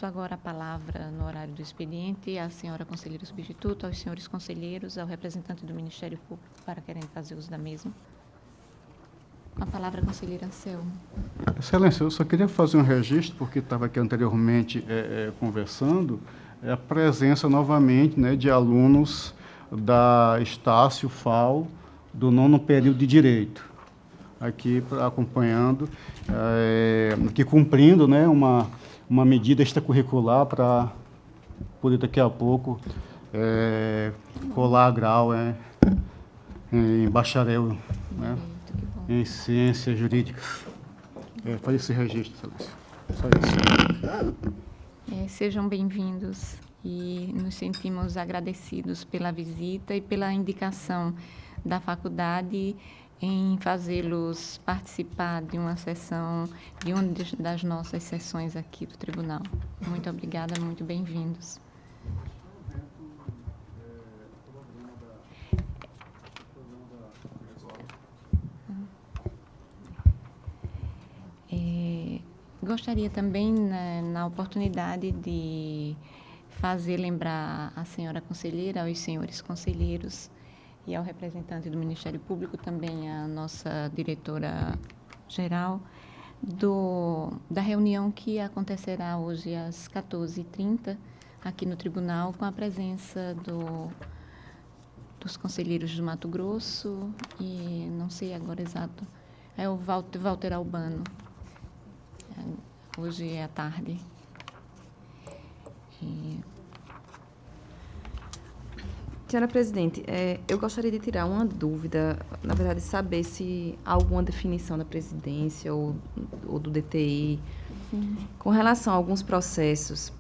Agora a palavra no horário do expediente à senhora conselheira substituta, aos senhores conselheiros, ao representante do Ministério Público para querem fazer uso da mesma. Com a palavra, a conselheira Anselmo. Excelência, eu só queria fazer um registro, porque estava aqui anteriormente conversando, a presença novamente, né, de alunos da Estácio FAO, do 9º período de Direito, aqui acompanhando, aqui cumprindo, né, uma medida extracurricular para poder daqui a pouco colar grau em bacharel, né, em ciências jurídicas. Faz esse registro, Celeste. Só isso. Sejam bem-vindos e nos sentimos agradecidos pela visita e pela indicação da faculdade em fazê-los participar de uma sessão, de uma das nossas sessões aqui do Tribunal. Muito obrigada, muito bem-vindos. Gostaria também, na oportunidade, de fazer lembrar a senhora conselheira, aos senhores conselheiros e ao representante do Ministério Público, também a nossa diretora-geral, da reunião que acontecerá hoje às 14h30, aqui no Tribunal, com a presença dos conselheiros do Mato Grosso e, não sei agora exato, é o Walter Albano. Hoje à tarde. Senhora Presidente, eu gostaria de tirar uma dúvida, na verdade, saber se há alguma definição da presidência ou do DTI. Sim. Com relação a alguns processos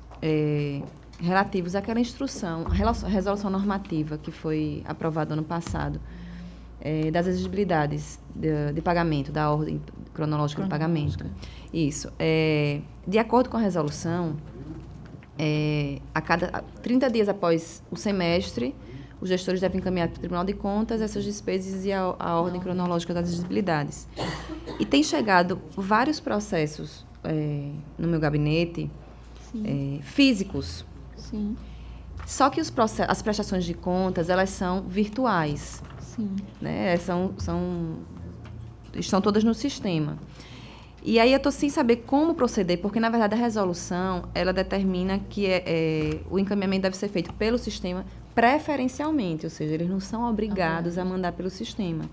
relativos àquela instrução, resolução normativa que foi aprovada ano passado, das exigibilidades de pagamento, da ordem cronológica de pagamento. Isso. De acordo com a resolução, a cada 30 dias após o semestre, os gestores devem encaminhar para o Tribunal de Contas essas despesas e a ordem cronológica das exigibilidades. E tem chegado vários processos no meu gabinete, físicos. Sim. Só que as prestações de contas, elas são virtuais. Sim. Né? Estão todas no sistema. E aí eu estou sem saber como proceder, porque, na verdade, a resolução, ela determina que o encaminhamento deve ser feito pelo sistema preferencialmente, ou seja, eles não são obrigados a mandar pelo sistema.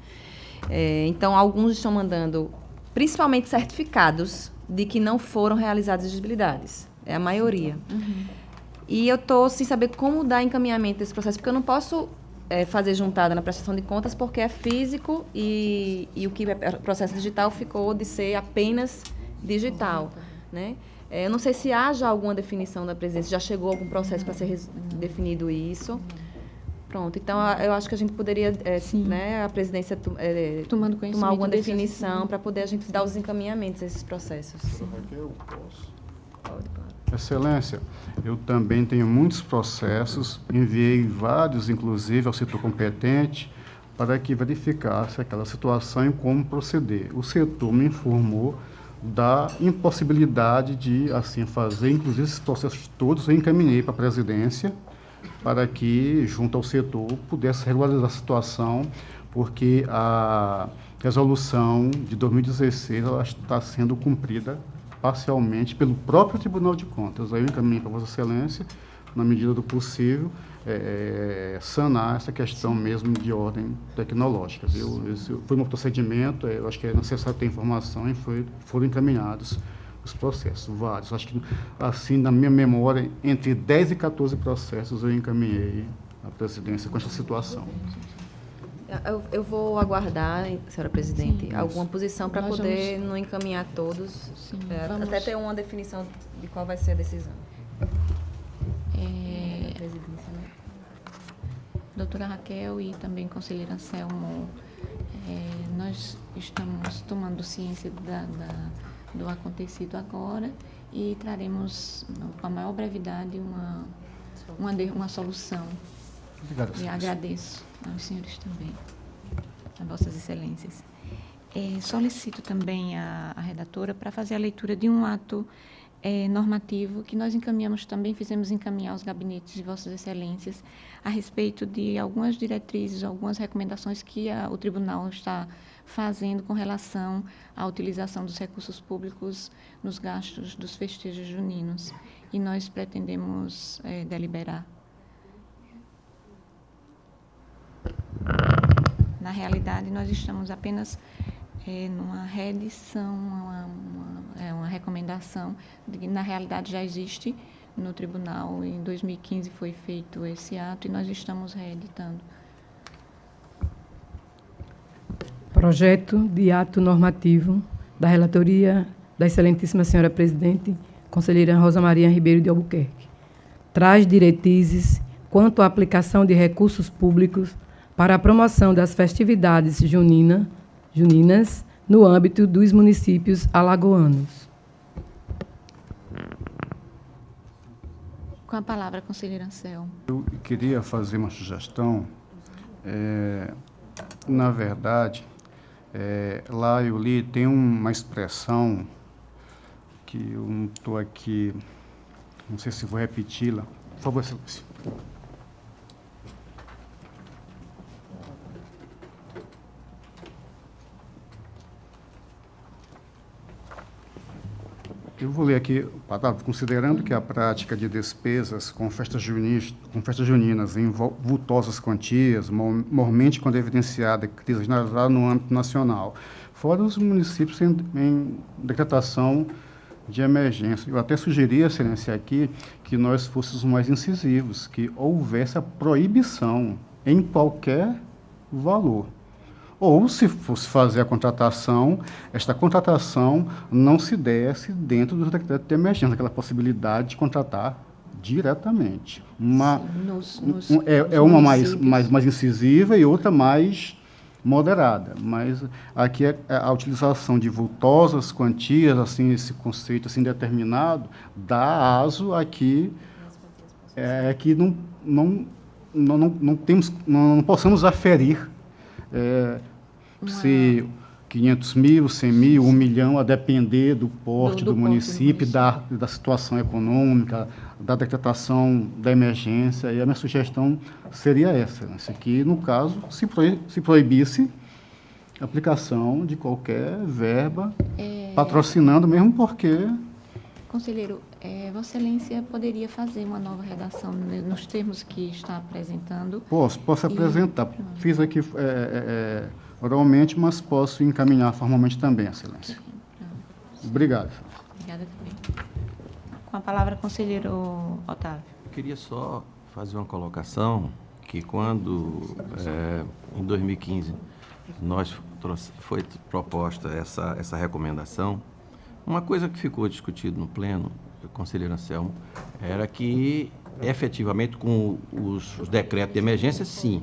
Então, alguns estão mandando, principalmente, certificados de que não foram realizadas exigibilidades. É a maioria. Uhum. E eu estou sem saber como dar encaminhamento desse processo, porque eu não posso fazer juntada na prestação de contas, porque é físico e o que é processo digital ficou de ser apenas digital, né? Eu não sei se há já alguma definição da presidência, já chegou algum processo para ser definido isso. Pronto, então eu acho que a gente poderia, né, a presidência tomar alguma definição para poder a gente dar os encaminhamentos a esses processos. Raquel, posso? Pode, claro. Excelência, eu também tenho muitos processos, enviei vários, inclusive, ao setor competente, para que verificasse aquela situação e como proceder. O setor me informou da impossibilidade de assim fazer, inclusive esses processos todos eu encaminhei para a presidência, para que, junto ao setor, pudesse regularizar a situação, porque a resolução de 2016 ela está sendo cumprida parcialmente pelo próprio Tribunal de Contas. Aí eu encaminhei para Vossa Excelência, na medida do possível, sanar essa questão mesmo de ordem tecnológica. Esse foi um procedimento, eu acho que é necessário ter informação e foram encaminhados os processos, vários. Acho que, assim, na minha memória, entre 10 e 14 processos eu encaminhei à presidência com essa situação. Eu vou aguardar, senhora presidente, alguma posição para poder não encaminhar todos, até ter uma definição de qual vai ser a decisão. Doutora Raquel e também conselheira Anselmo, nós estamos tomando ciência do acontecido agora e traremos, com a maior brevidade, uma solução. Obrigado, e agradeço aos senhores também, a vossas excelências. Solicito também a redatora para fazer a leitura de um ato normativo que nós encaminhamos também, fizemos encaminhar aos gabinetes de Vossas Excelências a respeito de algumas diretrizes, algumas recomendações que o Tribunal está fazendo com relação à utilização dos recursos públicos nos gastos dos festejos juninos. E nós pretendemos deliberar. Na realidade, nós estamos apenas numa reedição, uma recomendação, que na realidade já existe no tribunal. Em 2015 foi feito esse ato e nós estamos reeditando. Projeto de ato normativo da relatoria da excelentíssima senhora presidente, conselheira Rosa Maria Ribeiro de Albuquerque. Traz diretrizes quanto à aplicação de recursos públicos para a promoção das festividades juninas no âmbito dos municípios alagoanos. Com a palavra, conselheira Anselmo. Eu queria fazer uma sugestão. Na verdade, lá eu li, tem uma expressão que eu não estou aqui, não sei se vou repeti-la. Por favor, Silêncio. Eu vou ler aqui, considerando que a prática de despesas com festas juninas em vultosas quantias, mormente quando evidenciada crise generalizada no âmbito nacional, fora os municípios em decretação de emergência. Eu até sugeria, excelência, aqui, que nós fôssemos mais incisivos, que houvesse a proibição em qualquer valor. Ou, se fosse fazer a contratação, esta contratação não se desse dentro do decreto de emergência, aquela possibilidade de contratar diretamente. Uma mais incisiva e outra mais moderada. Mas aqui a utilização de vultosas quantias, assim, esse conceito assim determinado, dá aso aqui que não possamos aferir se 500 mil, 100 mil, 1 milhão, a depender do porte do município, da situação econômica, da decretação da emergência. E a minha sugestão seria essa, que, no caso, se proibisse a aplicação de qualquer verba patrocinando, mesmo porque... Conselheiro, Vossa Excelência poderia fazer uma nova redação nos termos que está apresentando? Posso apresentar. Fiz aqui oralmente, mas posso encaminhar formalmente também, Excelência. Obrigado. Obrigada também. Com a palavra, conselheiro Otávio. Eu queria só fazer uma colocação que quando, em 2015, foi proposta essa recomendação, uma coisa que ficou discutido no pleno, conselheiro Anselmo, era que, efetivamente, com os decretos de emergência, sim.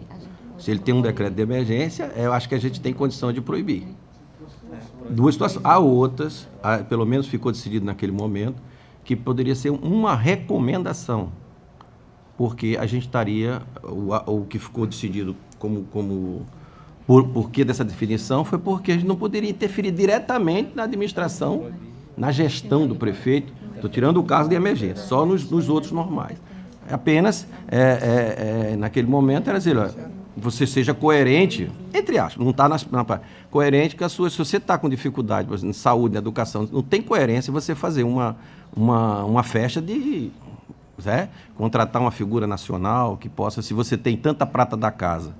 Se ele tem um decreto de emergência, eu acho que a gente tem condição de proibir. Duas situações. Há outras, pelo menos ficou decidido naquele momento, que poderia ser uma recomendação, porque a gente estaria, o que ficou decidido por que dessa definição foi porque a gente não poderia interferir diretamente na administração, na gestão do prefeito. Estou tirando o caso de emergência, só nos outros normais. Apenas, naquele momento, era dizer, olha, você seja coerente, entre aspas, não está coerente com a sua... Se você está com dificuldade, por exemplo, em saúde, na educação, não tem coerência você fazer uma festa de... contratar uma figura nacional que possa... Se você tem tanta prata da casa.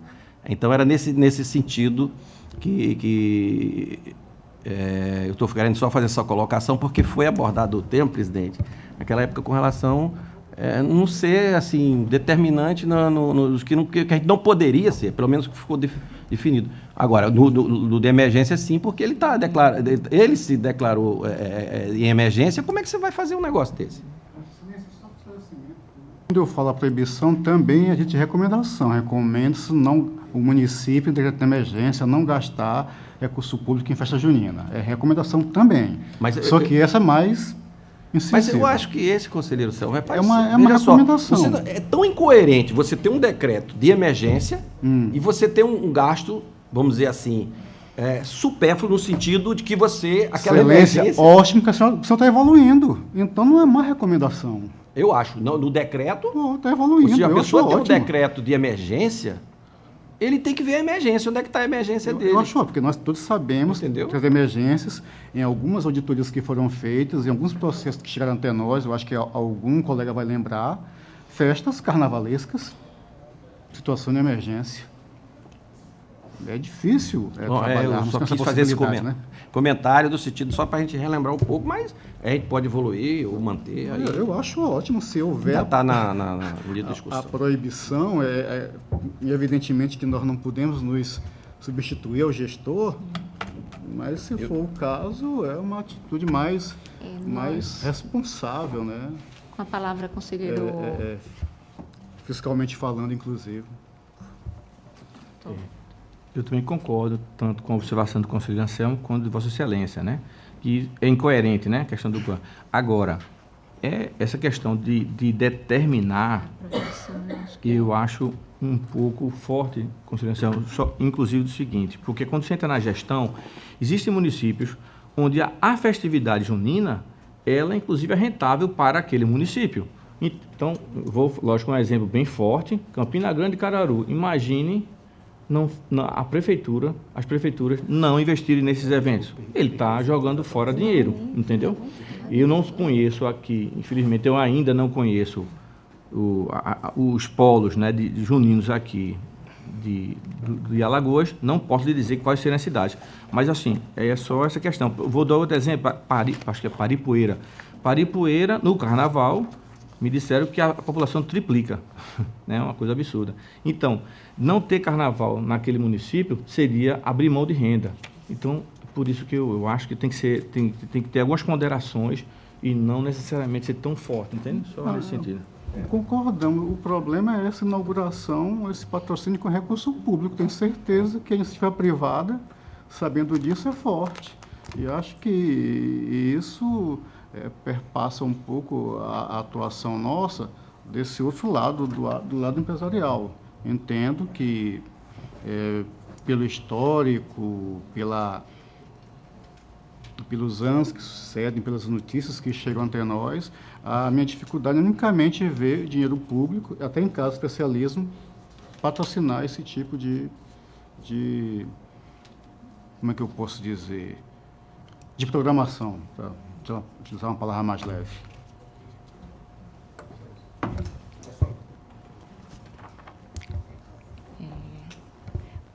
Então, era nesse sentido que eu estou querendo só fazer essa colocação, porque foi abordado o tema, presidente, naquela época com relação... não ser assim, determinante que a gente não poderia ser, pelo menos que ficou definido. Agora, no de emergência, sim, porque ele se declarou em emergência, como é que você vai fazer um negócio desse? Quando eu falo a proibição, também a gente recomendação. Recomenda-se o município, em decreto de emergência, não gastar recurso público em festa junina. É recomendação também. Só que essa é mais... incisiva. Mas eu acho que esse, conselheiro Selma, é uma recomendação. É tão incoerente você ter um decreto de emergência e você ter um gasto, vamos dizer assim, supérfluo no sentido de que você... Excelência, emergência, ótimo que o senhor está evoluindo. Então não é má recomendação. eu acho, no decreto, Está evoluindo. se a eu pessoa acho tem um ótimo. decreto de emergência, ele tem que ver a emergência, onde é que está a emergência dele. Eu acho, porque nós todos sabemos Entendeu? que as emergências, em algumas auditorias que foram feitas, em alguns processos que chegaram até nós, eu acho que algum colega vai lembrar, festas carnavalescas, situação de emergência. É difícil Bom, eu trabalharmos só com essa quis fazer esse possibilidade, né? comentário do sentido só para a gente relembrar um pouco, mas a gente pode evoluir ou manter. Aí Eu acho ótimo se houver já está na linha de a discussão. proibição, e evidentemente que nós não podemos nos substituir ao gestor, mas se for o caso, é uma atitude mais responsável, né? Com a palavra, conselheiro... Fiscalmente falando, inclusive. Eu também concordo, tanto com a observação do conselheiro Anselmo quanto de Vossa Excelência, né? Que é incoerente, né? A questão do plano. Agora, essa questão de determinar, eu acho um pouco forte, conselheiro Anselmo, inclusive do seguinte, porque quando você entra na gestão, existem municípios onde a festividade junina, ela inclusive é rentável para aquele município. Então, lógico, um exemplo bem forte, Campina Grande e Caruaru. Imagine as prefeituras não investirem nesses eventos. Ele está jogando fora dinheiro, entendeu? Eu não conheço aqui, infelizmente, eu ainda não conheço os polos, né, de juninos aqui de Alagoas, não posso lhe dizer quais serão as cidades. Mas, assim, é só essa questão. Eu vou dar outro exemplo, acho que é Paripueira. Paripueira, no Carnaval, me disseram que a população triplica, né? Uma coisa absurda. Então, não ter carnaval naquele município seria abrir mão de renda. Então, por isso que eu acho que tem que ter algumas ponderações e não necessariamente ser tão forte, entende? Só nesse sentido. Concordamos. O problema é essa inauguração, esse patrocínio com recurso público. Tenho certeza que a iniciativa privada, sabendo disso, é forte. E acho que isso perpassa um pouco a atuação nossa desse outro lado, do lado empresarial. Entendo que, pelo histórico, pelos anos que sucedem, pelas notícias que chegam até nós, a minha dificuldade é unicamente ver dinheiro público, até em caso de especialismo, patrocinar esse tipo de como é que eu posso dizer, de programação, para utilizar uma palavra mais leve.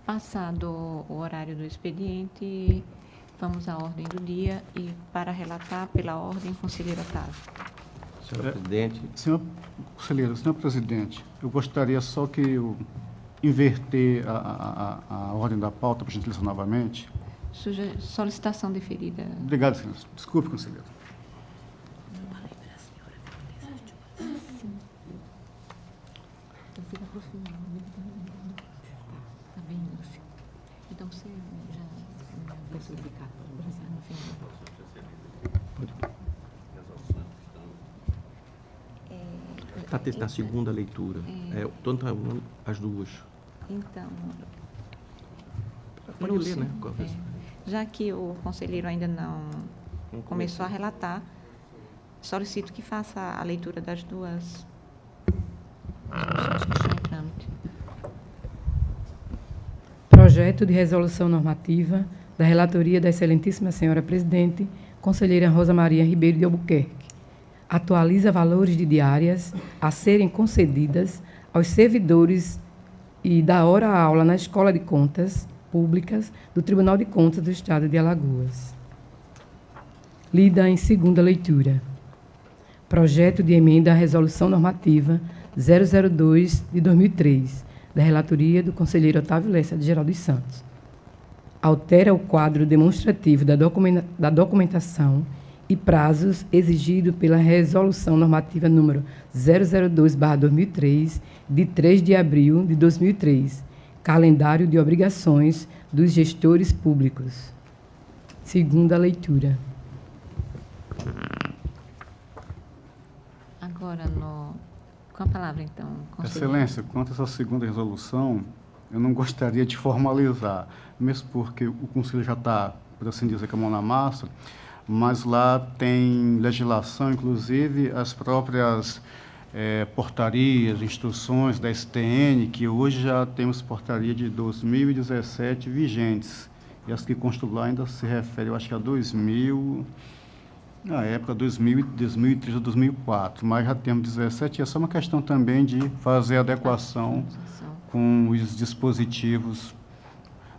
Passado o horário do expediente, vamos à ordem do dia e para relatar pela ordem, conselheiro Otávio. Senhor presidente. Senhor conselheiro, senhor presidente, eu gostaria só que eu inverter a ordem da pauta, para a gentileza, novamente. Solicitação deferida. Obrigado, senhor. Desculpe, conselheiro. Então, você já vai solicitar no final. Está na segunda leitura. Tanto as duas. Então, Pode ler, né? já que o conselheiro ainda não começou a relatar, solicito que faça a leitura das duas resoluções que estão em trâmite. Projeto de resolução normativa da relatoria da excelentíssima senhora presidente, conselheira Rosa Maria Ribeiro de Albuquerque. Atualiza valores de diárias a serem concedidas aos servidores e da hora-aula na Escola de Contas Públicas do Tribunal de Contas do Estado de Alagoas. Lida em segunda leitura. Projeto de emenda à Resolução Normativa 002 de 2003, da relatoria do conselheiro Otávio Lessa de Geral dos Santos. Altera o quadro demonstrativo da documentação e prazos exigido pela Resolução Normativa número 002/2003, de 3 de abril de 2003, Calendário de Obrigações dos Gestores Públicos. Segunda leitura. Agora, com a palavra, então, conselheiro. Excelência, quanto a essa segunda resolução, eu não gostaria de formalizar, mesmo porque o Conselho já está, por assim dizer, com a mão na massa, mas lá tem legislação, inclusive as próprias portarias, instruções da STN, que hoje já temos portaria de 2017 vigentes, e as que constam lá ainda se referem, eu acho que a 2000, na época 2003 ou 2004, mas já temos 17, e é só uma questão também de fazer adequação com os dispositivos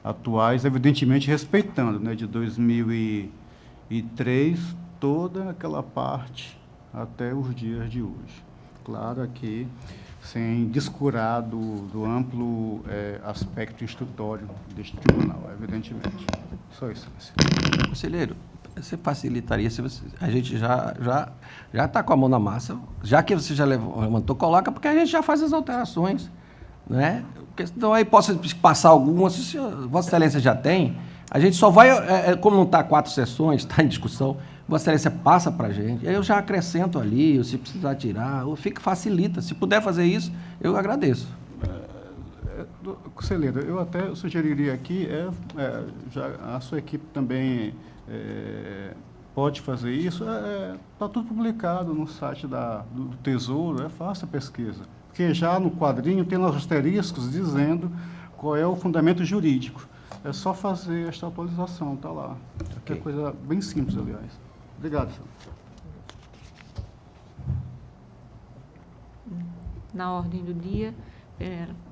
atuais, evidentemente respeitando, né, de 2003, toda aquela parte até os dias de hoje. Claro, aqui, sem descurar do amplo aspecto instrutório deste tribunal, evidentemente. Só isso. Conselheiro, você facilitaria se você... A gente já está com a mão na massa, já que você já levantou, coloca, porque a gente já faz as alterações, né? Então, aí posso passar algumas, se Vossa Excelência já tem, a gente só vai, como não está 4 sessões, está em discussão, Vossa Excelência passa para a gente, aí eu já acrescento ali, se precisar tirar, facilita. Se puder fazer isso, eu agradeço. Conselheiro, eu até sugeriria aqui, já a sua equipe também pode fazer isso, está tudo publicado no site do Tesouro, é fácil a pesquisa. Porque já no quadrinho tem os asteriscos dizendo qual é o fundamento jurídico. É só fazer esta atualização, está lá. Okay. É coisa bem simples, aliás. Obrigado, senhor. Na ordem do dia,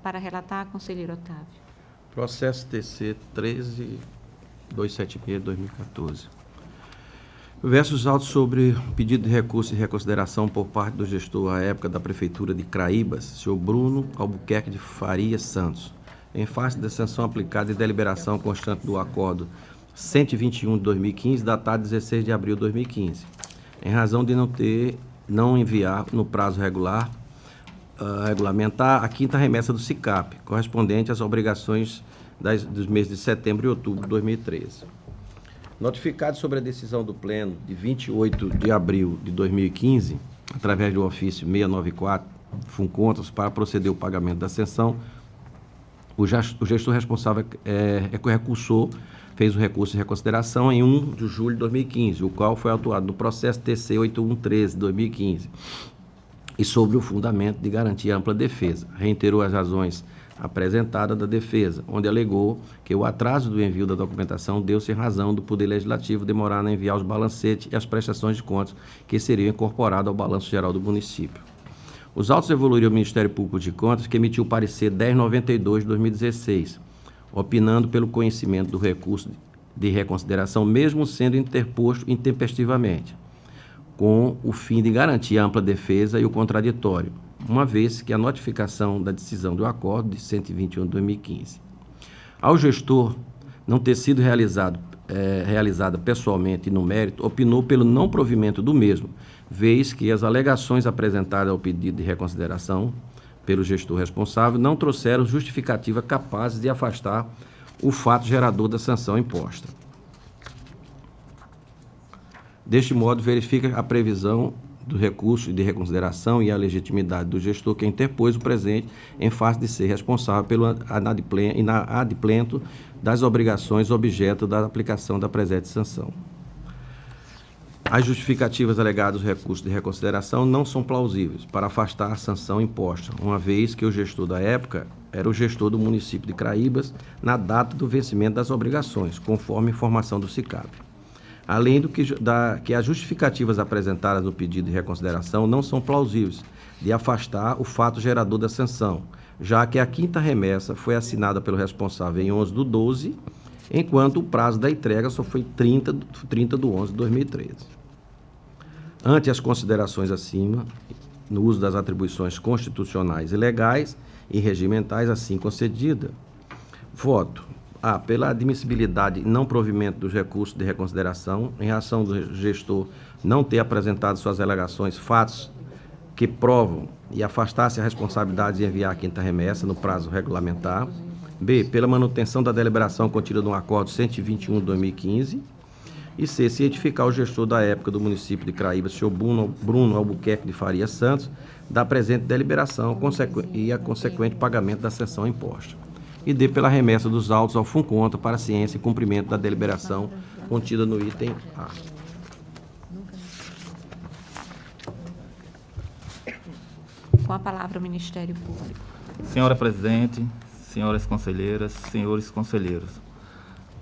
para relatar, conselheiro Otávio. Processo TC 13276/2014. Versos autos sobre pedido de recurso e reconsideração por parte do gestor à época da Prefeitura de Craíbas, senhor Bruno Albuquerque de Faria Santos, em face da sanção aplicada e deliberação constante do acordo 121 de 2015, datado 16 de abril de 2015, em razão de não enviar no prazo regulamentar a quinta remessa do SICAP, correspondente às obrigações dos meses de setembro e outubro de 2013. Notificado sobre a decisão do Pleno de 28 de abril de 2015, através do ofício 694, FUNCONTRAS, para proceder ao pagamento da sanção, o gestor responsável fez o recurso de reconsideração em 1 de julho de 2015, o qual foi autuado no processo TC 8113 de 2015, e sobre o fundamento de garantia ampla defesa. Reiterou as razões apresentadas da defesa, onde alegou que o atraso do envio da documentação deu-se em razão do Poder Legislativo demorar a enviar os balancetes e as prestações de contas que seriam incorporados ao balanço geral do município. Os autos evoluíram ao Ministério Público de Contas, que emitiu o parecer 1092 de 2016, opinando pelo conhecimento do recurso de reconsideração, mesmo sendo interposto intempestivamente, com o fim de garantir a ampla defesa e o contraditório, uma vez que a notificação da decisão do acordo de 121 de 2015. Ao gestor não ter sido realizada pessoalmente e no mérito, opinou pelo não provimento do mesmo, vez que as alegações apresentadas ao pedido de reconsideração pelo gestor responsável não trouxeram justificativa capaz de afastar o fato gerador da sanção imposta. Deste modo, verifica a previsão do recurso de reconsideração e a legitimidade do gestor que interpôs o presente em face de ser responsável pelo adimplento das obrigações objeto da aplicação da presente sanção. As justificativas alegadas do recurso de reconsideração não são plausíveis para afastar a sanção imposta, uma vez que o gestor da época era o gestor do município de Craíbas na data do vencimento das obrigações, conforme informação do SICAP. Além do que as justificativas apresentadas no pedido de reconsideração não são plausíveis de afastar o fato gerador da sanção, já que a quinta remessa foi assinada pelo responsável em 11/12, enquanto o prazo da entrega só foi 30/11/2013. Ante as considerações acima, no uso das atribuições constitucionais e legais e regimentais assim concedida, voto pela admissibilidade e não provimento dos recursos de reconsideração, em razão do gestor não ter apresentado suas alegações, fatos que provam e afastasse a responsabilidade de enviar a quinta remessa no prazo regulamentar. B, pela manutenção da deliberação contida no acordo 121 de 2015. E C, cientificar o gestor da época do município de Craíbas, senhor Bruno Albuquerque de Faria Santos, da presente deliberação e a consequente pagamento da sanção imposta. e D, pela remessa dos autos ao FUNCONTA para ciência e cumprimento da deliberação contida no item A. Com a palavra o Ministério Público. Senhora Presidente, senhoras conselheiras, senhores conselheiros.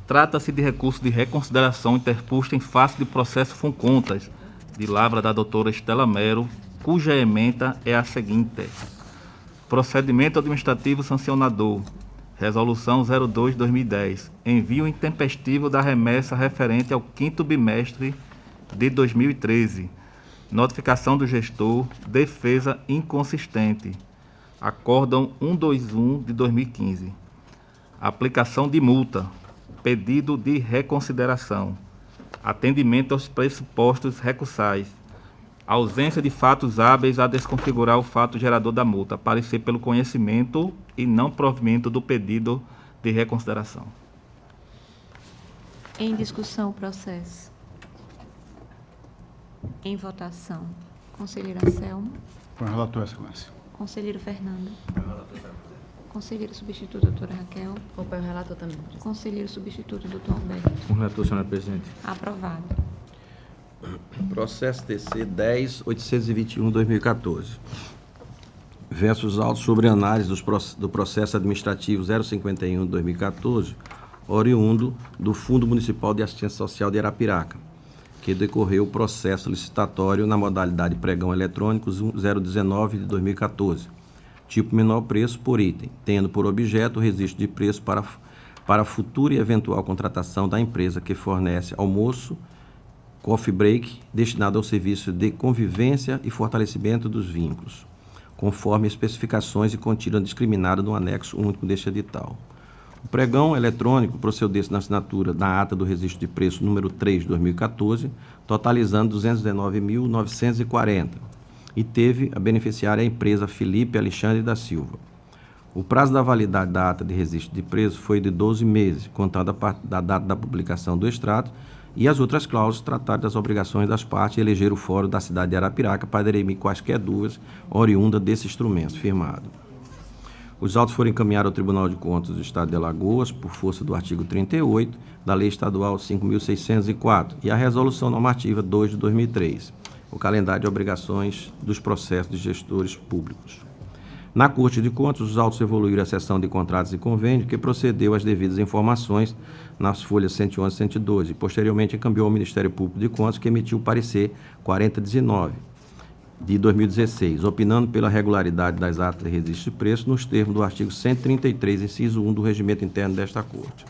Trata-se de recurso de reconsideração interposto em face de processo FUNCONTAS, de lavra da doutora Estela Mero, cuja ementa é a seguinte: procedimento administrativo sancionador, resolução 02/2010, envio intempestivo da remessa referente ao 5º bimestre de 2013, notificação do gestor, defesa inconsistente, acórdão 121 de 2015, aplicação de multa, pedido de reconsideração, atendimento aos pressupostos recursais, ausência de fatos hábeis a desconfigurar o fato gerador da multa, parecer pelo conhecimento e não provimento do pedido de reconsideração. Em discussão o processo. Em votação. Conselheira Anselmo. Com o relator, Excelência. Conselheiro Fernando. Conselheiro substituto, doutora Raquel. Acompanho o relator também. Conselheiro substituto, doutor Alberto. Com relator, senhora presidente. Aprovado. Processo TC 10.821/2014. Versus autos sobre análise do processo administrativo 051/2014, oriundo do Fundo Municipal de Assistência Social de Arapiraca, que decorreu o processo licitatório na modalidade pregão eletrônico 019/2014, tipo menor preço por item, tendo por objeto o registro de preço para futura e eventual contratação da empresa que fornece almoço, coffee break, destinado ao serviço de convivência e fortalecimento dos vínculos, conforme especificações e contida discriminada no anexo único deste edital. O pregão eletrônico procedeu-se na assinatura da ata do registro de preço número 3 de 2014, totalizando 219.940, e teve a beneficiária a empresa Felipe Alexandre da Silva. O prazo da validade da ata de registro de preço foi de 12 meses, contando da data da publicação do extrato, e as outras cláusulas trataram das obrigações das partes e eleger o fórum da cidade de Arapiraca para dirimir quaisquer dúvidas oriundas desse instrumento firmado. Os autos foram encaminhados ao Tribunal de Contas do Estado de Alagoas por força do artigo 38 da Lei Estadual 5.604 e a Resolução Normativa 2 de 2003, o calendário de obrigações dos processos de gestores públicos. Na Corte de Contas, os autos evoluíram à seção de contratos e convênios, que procedeu às devidas informações nas folhas 111 e 112, e posteriormente encaminhou ao Ministério Público de Contas, que emitiu o parecer 4019 de 2016, opinando pela regularidade das atas de registro de preço nos termos do artigo 133, inciso 1 do Regimento Interno desta Corte.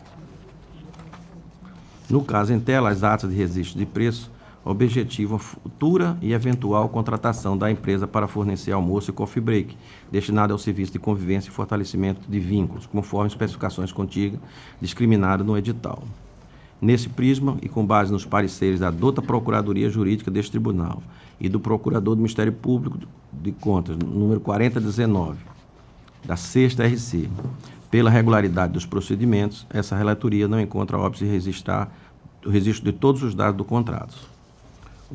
No caso em tela, as atas de registro de preço objetivam a futura e eventual contratação da empresa para fornecer almoço e coffee break, destinado ao serviço de convivência e fortalecimento de vínculos, conforme especificações contidas, discriminado no edital. Nesse prisma, e com base nos pareceres da dota Procuradoria Jurídica deste Tribunal e do Procurador do Ministério Público de Contas, número 4019, da 6ª RC, pela regularidade dos procedimentos, essa relatoria não encontra óbice de registrar o registro de todos os dados do contrato.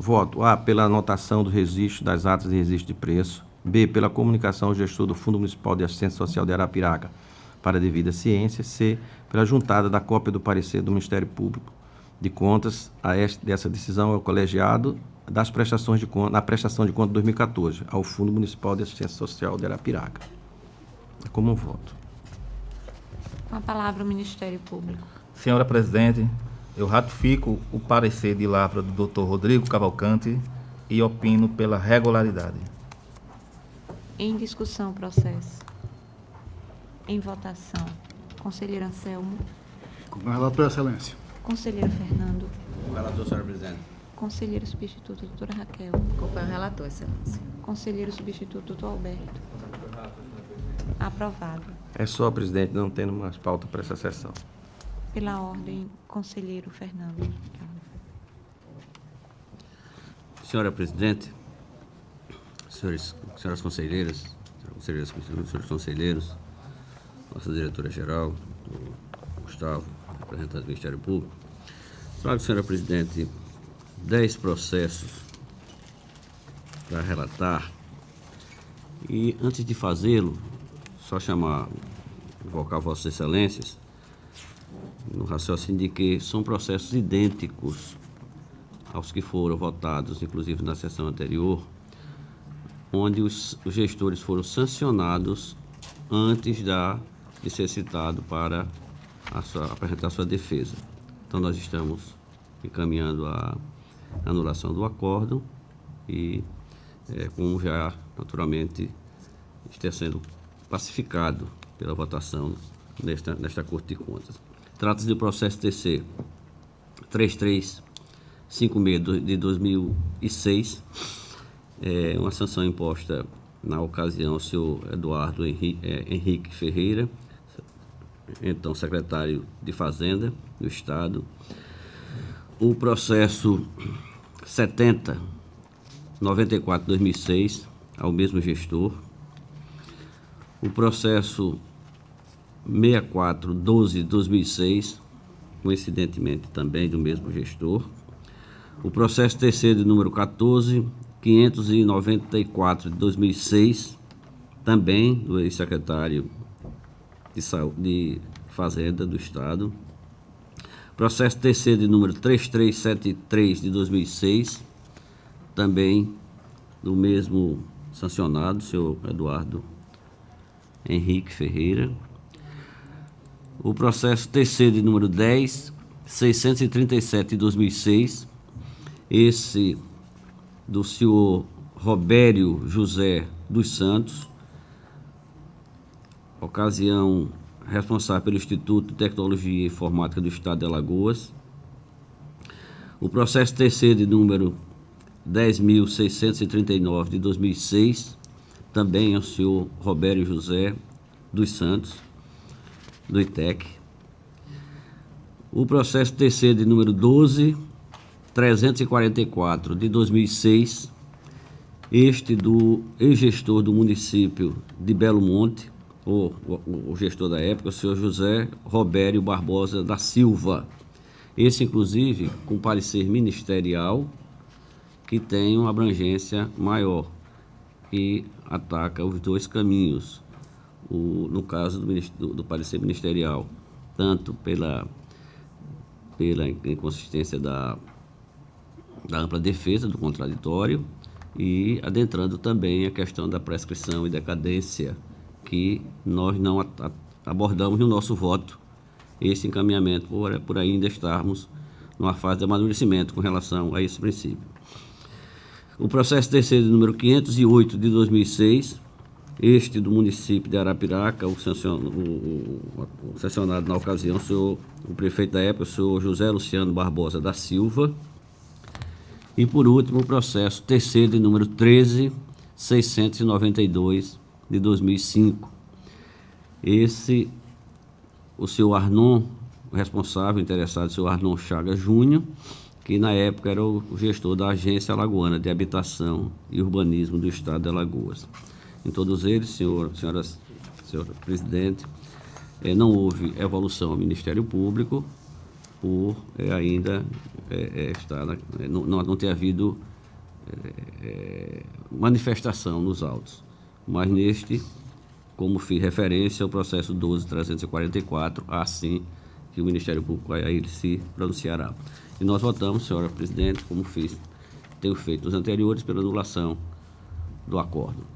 Voto A, pela anotação do registro das atas de registro de preço. B, pela comunicação ao gestor do Fundo Municipal de Assistência Social de Arapiraca para devida ciência. C, pela juntada da cópia do parecer do Ministério Público de Contas dessa decisão ao colegiado das prestações de conta, na prestação de conta de 2014 ao Fundo Municipal de Assistência Social de Arapiraca. É como um voto. Com a palavra o Ministério Público. Senhora Presidente, eu ratifico o parecer de lavra do Dr. Rodrigo Cavalcante e opino pela regularidade. Em discussão, processo. Em votação. Conselheiro Anselmo. Com o relator, Excelência. Conselheiro Fernando. Com o relator, senhora presidente. Conselheiro substituto, doutora Raquel. Acompanho o relator, Excelência. Conselheiro substituto, doutor Alberto. Aprovado. É só, presidente, não tendo mais pauta para essa sessão. Pela ordem, conselheiro Fernando. Senhora presidente, senhoras conselheiras, senhores conselheiros, nossa diretora-geral, o Gustavo, representante do Ministério Público. Trago, senhora presidente, 10 processos para relatar. E, antes de fazê-lo, só chamar invocar Vossas Excelências no raciocínio de que são processos idênticos aos que foram votados, inclusive na sessão anterior, onde os gestores foram sancionados antes de ser citado para apresentar sua defesa. Então, nós estamos encaminhando a anulação do acórdão e, como já, naturalmente, está sendo pacificado pela votação nesta Corte de Contas. Trata-se do processo TC 3356 de 2006, uma sanção imposta na ocasião ao senhor Eduardo Henrique Ferreira, então secretário de Fazenda do Estado. O processo 7094 de 2006, ao mesmo gestor. O processo 6412 de 2006, coincidentemente também do mesmo gestor. O processo TC de número 14594 de 2006, também do ex-secretário de Fazenda do Estado. Processo TC de número 3373 de 2006, também do mesmo sancionado, senhor Eduardo Henrique Ferreira. O processo TC de número 10637 de 2006, esse do senhor Robério José dos Santos, ocasião responsável pelo Instituto de Tecnologia e Informática do Estado de Alagoas. O processo TC de número 10.639 de 2006, também ao senhor Robério José dos Santos, do ITEC. O processo TC de número 12.344 de 2006, este do ex-gestor do município de Belo Monte, o gestor da época, o senhor José Robério Barbosa da Silva. Esse, inclusive, com parecer ministerial, que tem uma abrangência maior e ataca os dois caminhos. No caso do parecer ministerial, tanto pela inconsistência da ampla defesa do contraditório e adentrando também a questão da prescrição e decadência, que nós não abordamos no nosso voto, esse encaminhamento por ainda estarmos numa fase de amadurecimento com relação a esse princípio. O processo TC de número 508 de 2006, este do município de Arapiraca, o sancionado na ocasião, o prefeito da época, o senhor José Luciano Barbosa da Silva. E, por último, o processo TC de número 13.692 de 2005. Esse, o senhor Arnon, o responsável, interessado, o senhor Arnon Chagas Júnior, que na época era o gestor da Agência Alagoana de Habitação e Urbanismo do Estado de Alagoas. Em todos eles, senhor presidente, não houve evolução ao Ministério Público por ainda não ter havido manifestação nos autos. Mas neste, como fiz referência ao processo 12.344, assim que o Ministério Público aí se pronunciará. E nós votamos, senhora presidente, como tenho feito nos anteriores, pela anulação do acordo.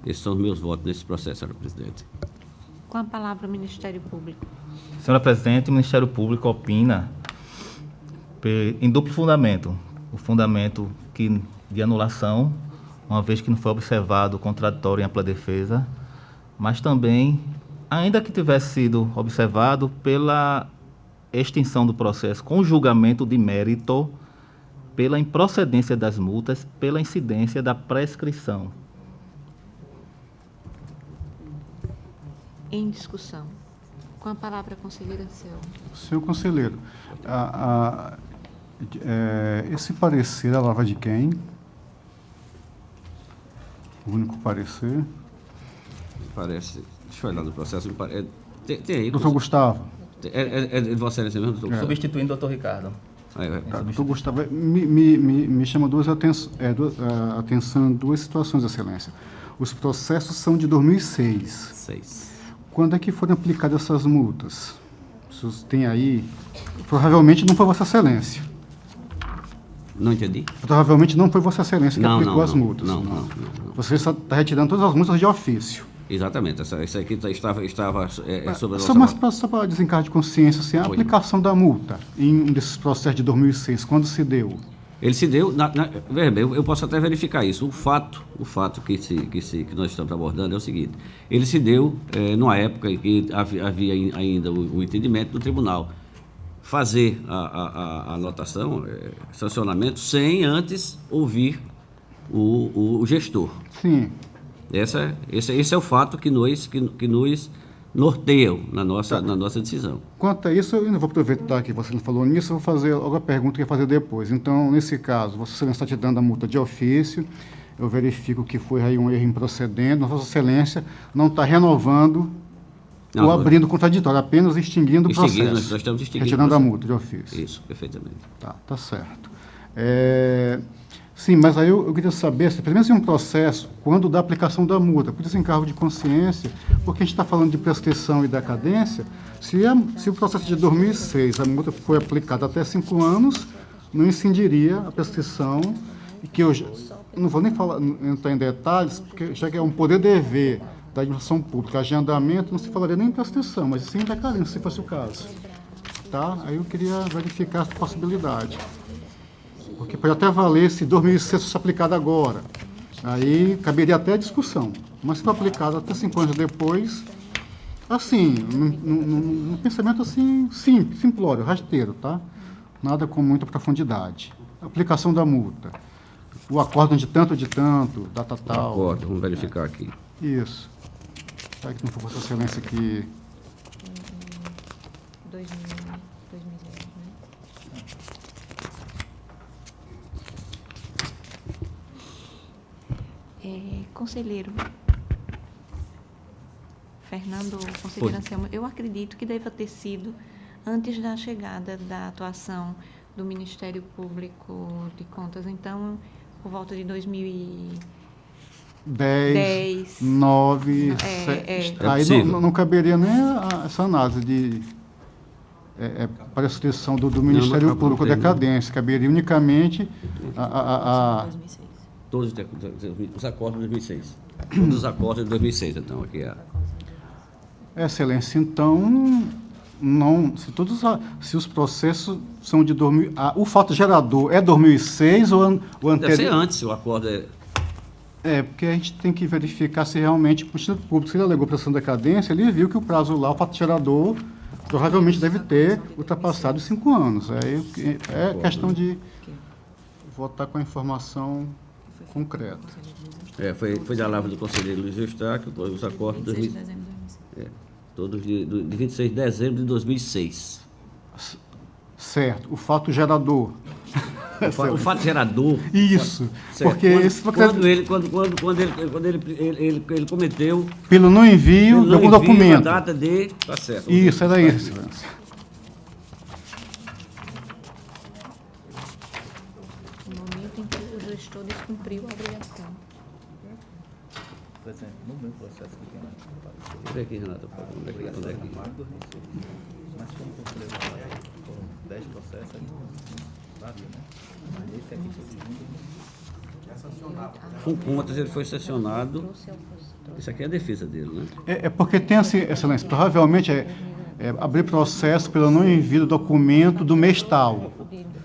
Esses são os meus votos nesse processo, senhora presidente. Com a palavra o Ministério Público. Senhora presidente, o Ministério Público opina em duplo fundamento. O fundamento de anulação, uma vez que não foi observado o contraditório em ampla defesa, mas também, ainda que tivesse sido observado, pela extinção do processo com julgamento de mérito, pela improcedência das multas, pela incidência da prescrição. Em discussão. Com a palavra, a conselheira Cel. Senhor conselheiro, esse parecer, a lava de quem? O único parecer? Parece, deixa eu olhar no processo, tem aí. Doutor Gustavo. É de Vossa Excelência mesmo, doutor? Substituindo o doutor Ricardo. Doutor Gustavo, me chama atenção duas situações, Excelência. Os processos são de 2006. quando é que foram aplicadas essas multas? Vocês têm aí? Provavelmente não foi Vossa Excelência. Não entendi? Provavelmente não foi Vossa Excelência que aplicou as multas. Não. Você está retirando todas as multas de ofício. Exatamente. Essa aqui estava sobre a Só para desencargo de consciência, assim, a aplicação da multa em um desses processos de 2006, quando se deu? Ele se deu, veja bem, eu posso até verificar isso. O fato que nós estamos abordando é o seguinte: ele se deu numa época em que havia ainda o entendimento do tribunal fazer a anotação, sancionamento, sem antes ouvir o gestor. Sim. Esse é o fato que nos norteiam na nossa decisão. Quanto a isso, eu ainda vou aproveitar que você não falou nisso, eu vou fazer alguma pergunta que eu ia fazer depois. Então, nesse caso, Vossa Excelência está te dando a multa de ofício, eu verifico que foi aí um erro improcedente, mas Vossa Excelência não está renovando ou abrindo contraditório, apenas extinguindo o processo. Nós estamos extinguindo. Retirando a multa de ofício. Isso, perfeitamente. Tá certo. Sim, mas aí eu queria saber, pelo menos em um processo, quando da aplicação da multa, por desencargo de consciência, porque a gente está falando de prescrição e decadência, se o processo de 2006, a multa foi aplicada até 5 anos, não incidiria a prescrição, e que eu não vou nem entrar em detalhes, porque já que é um poder-dever da administração pública, agendamento, não se falaria nem em prescrição, mas sim em decadência, se fosse o caso. Tá? Aí eu queria verificar essa possibilidade. Porque pode até valer se 2006 fosse aplicado agora. Aí caberia até a discussão. Mas se for aplicado até 5 anos depois, assim, num pensamento assim, simples, simplório, rasteiro, tá? Nada com muita profundidade. Aplicação da multa. O acórdão de tanto, data tal. Acordo, vamos verificar aqui. Isso. Será que não foi Vossa Excelência que... 2010, né? Conselheiro Fernando, conselheiro Anselmo, eu acredito que deva ter sido antes da chegada da atuação do Ministério Público de Contas, então, por volta de 2010, 9, 7. Aí não caberia nem essa análise de prescrição do Ministério Público, decadência, caberia unicamente a Todos os acordos de 2006. Todos os acordos de 2006, então, aqui é. Excelência, então, se os processos são de 2000... o fato gerador é 2006 ou anterior? Deve ser antes, o acordo é... Porque a gente tem que verificar se realmente o Ministério Público, se ele alegou prestação de decadência, ele viu que o prazo lá, o fato gerador, provavelmente deve ter ultrapassado os 5 anos. Aí é questão de votar com a informação concreta. Foi da lavra do conselheiro Luiz Eustáquio, os acordos de 2006. Todos de 26 de dezembro de 2006. Certo. O fato gerador. O fato gerador. Isso. Certo. Porque quando ele cometeu... Pelo não envio de algum documento. A data de... Tá certo. Isso, era isso, Excelência. No momento em que o gestor descumpriu a obrigação. Por exemplo, no meu processo que tem lá. Olha aqui, Renata, onde é que? Mas como conselheiro foram 10 processos, aí varia, né? Esse aqui foi o segundo. Com contas, ele foi sancionado. Isso aqui é a defesa dele, né? É porque tem assim, Excelência, provavelmente abrir processo pelo não envio do documento do mês tal.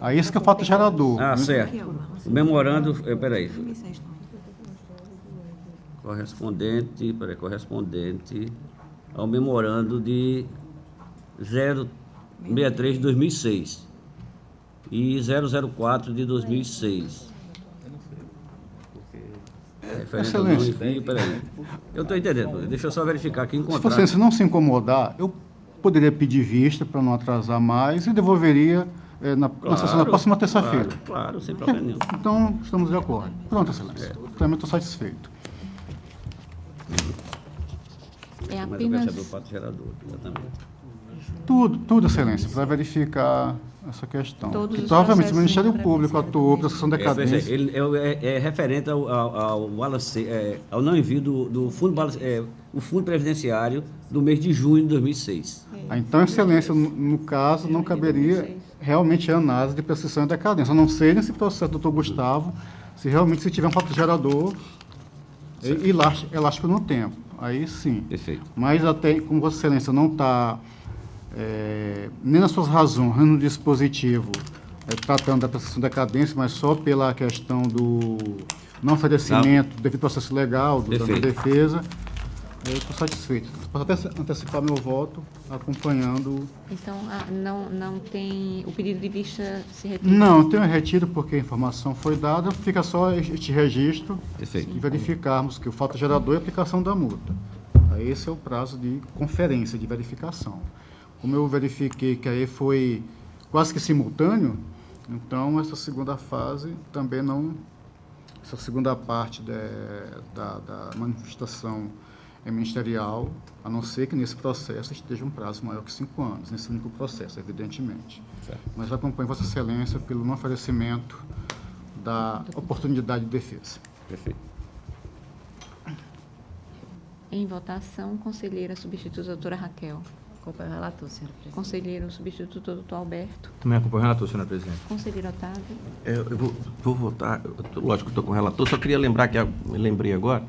Aí esse que é o fato gerador. Ah, certo. O memorando, peraí. Correspondente ao memorando de 063 de 2006 e 004 de 2006. Excelência. Peraí. Eu estou entendendo. Deixa eu só verificar aqui. Se você não se incomodar, eu poderia pedir vista para não atrasar mais e devolveria na sessão da próxima terça-feira. Claro, sem problema nenhum. Então, estamos de acordo. Pronto, Excelência. Também estou satisfeito. É Mas apenas... eu quero saber o fato gerador, exatamente. Tudo, Excelência, para verificar essa questão. Todos os Provavelmente o processos Ministério ainda Público atuou para a sessão de decadência. Ele é referente ao não envio do fundo, o fundo previdenciário do mês de junho de 2006. Então, Excelência, no caso, não caberia realmente a análise de prescrição e decadência, a não ser nesse processo do doutor Gustavo, se tiver um fato gerador elástico no tempo. Aí sim. Perfeito. Mas até, como Vossa Excelência não está nem nas suas razões, nem no dispositivo, tratando da prescrição da decadência, mas só pela questão do não oferecimento do devido processo legal, da defesa, eu estou satisfeito. Posso até antecipar meu voto acompanhando. Então, não tem. O pedido de vista se retira? Não, tem um retiro porque a informação foi dada, fica só este registro Perfeito. e verificarmos que o fato gerador é a aplicação da multa. Aí esse é o prazo de conferência, de verificação. Como eu verifiquei que aí foi quase que simultâneo, então essa segunda fase também não. Essa segunda parte da manifestação ministerial, a não ser que nesse processo esteja um prazo maior que 5 anos, nesse único processo, evidentemente. Certo. Mas acompanho Vossa Excelência pelo não oferecimento da oportunidade de defesa. Perfeito. Em votação, conselheira substituta doutora Raquel. Acompanho o relator, senhora presidente. Conselheiro substituto doutor Alberto. Também acompanho o relator, senhora presidente. Conselheiro Otávio. Eu vou votar, lógico que estou com o relator, só queria lembrar, me lembrei agora,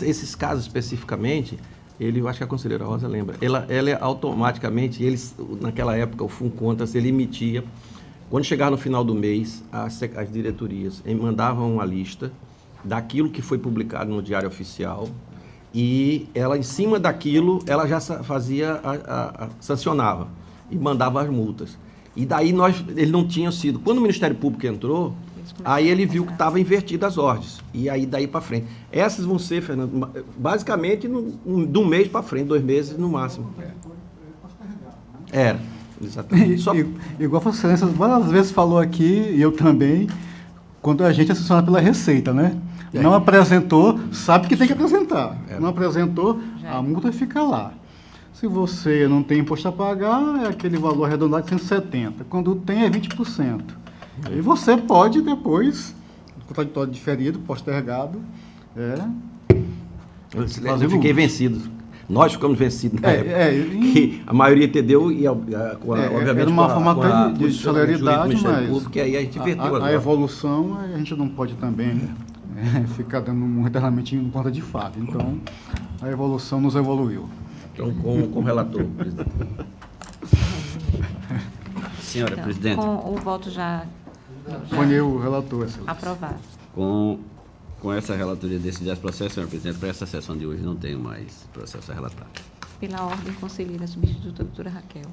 esses casos especificamente, eu acho que a conselheira Rosa lembra, ela automaticamente, naquela época, o FUNCONTAS, ele emitia, quando chegava no final do mês, as diretorias mandavam uma lista daquilo que foi publicado no Diário Oficial, e ela, em cima daquilo, ela já fazia, sancionava e mandava as multas. E daí ele não tinha sido. Quando o Ministério Público entrou, aí ele viu que estava invertido as ordens. E aí daí para frente. Essas vão ser, Fernando, basicamente de um mês para frente, 2 meses no máximo. Era, exatamente. Igual a Vossa Excelência várias vezes falou aqui, e eu também, quando a gente é sancionado pela Receita, né? Não apresentou, sabe que tem que apresentar. Não apresentou, a multa fica lá. Se você não tem imposto a pagar, é aquele valor arredondado de 170. Quando tem, é 20%. E você pode depois, contraditório diferido, postergado, eu fiquei vencido. Nós ficamos vencidos na época. Que a maioria entendeu e, obviamente, era uma forma de celeridade, mas público, e aí a gente inverteu a evolução, a gente não pode também ficar dando eternamente em conta de fato. Então, a evolução nos evoluiu. Então, com o relator, presidente. Senhora presidente. Com o voto já Foi o relator. aprovado. Com essa relatoria desses 10 processos, senhora presidente, para essa sessão de hoje não tenho mais processo a relatar. Pela ordem, conselheira substituta doutora Raquel.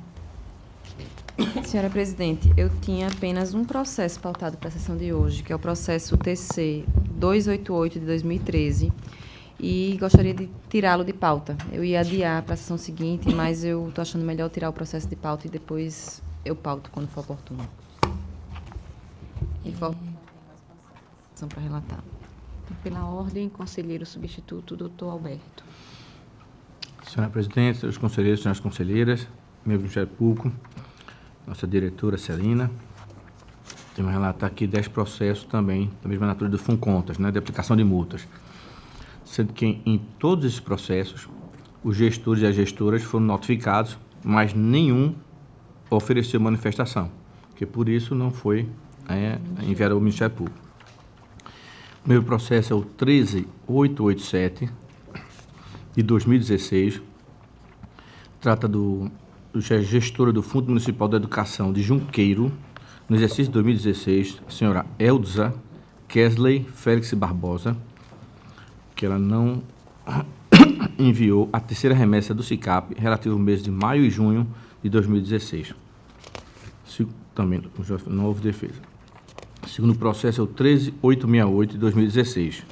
Senhora presidente, eu tinha apenas um processo pautado para a sessão de hoje, que é o processo TC 288 de 2013, e gostaria de tirá-lo de pauta. Eu ia adiar para a sessão seguinte, mas eu estou achando melhor tirar o processo de pauta e depois eu pauto quando for oportuno. E volto para relatar. Pela ordem, conselheiro substituto doutor Alberto. Senhora presidente, senhores conselheiros, senhoras conselheiras, membros do Ministério Público, nossa diretora Celina, temos a relatar aqui 10 processos também, da mesma natureza do FUNCONTAS, de aplicação de multas. Sendo que em todos esses processos, os gestores e as gestoras foram notificados, mas nenhum ofereceu manifestação, que por isso não foi enviado ao Ministério Público. O primeiro processo é o 13887, de 2016, trata do gestora do Fundo Municipal da Educação de Junqueiro, no exercício de 2016, a senhora Elza Kesley Félix Barbosa, que ela não enviou a terceira remessa do SICAP relativo ao mês de maio e junho de 2016. Também não houve defesa. O segundo processo é o 13868 de 2016.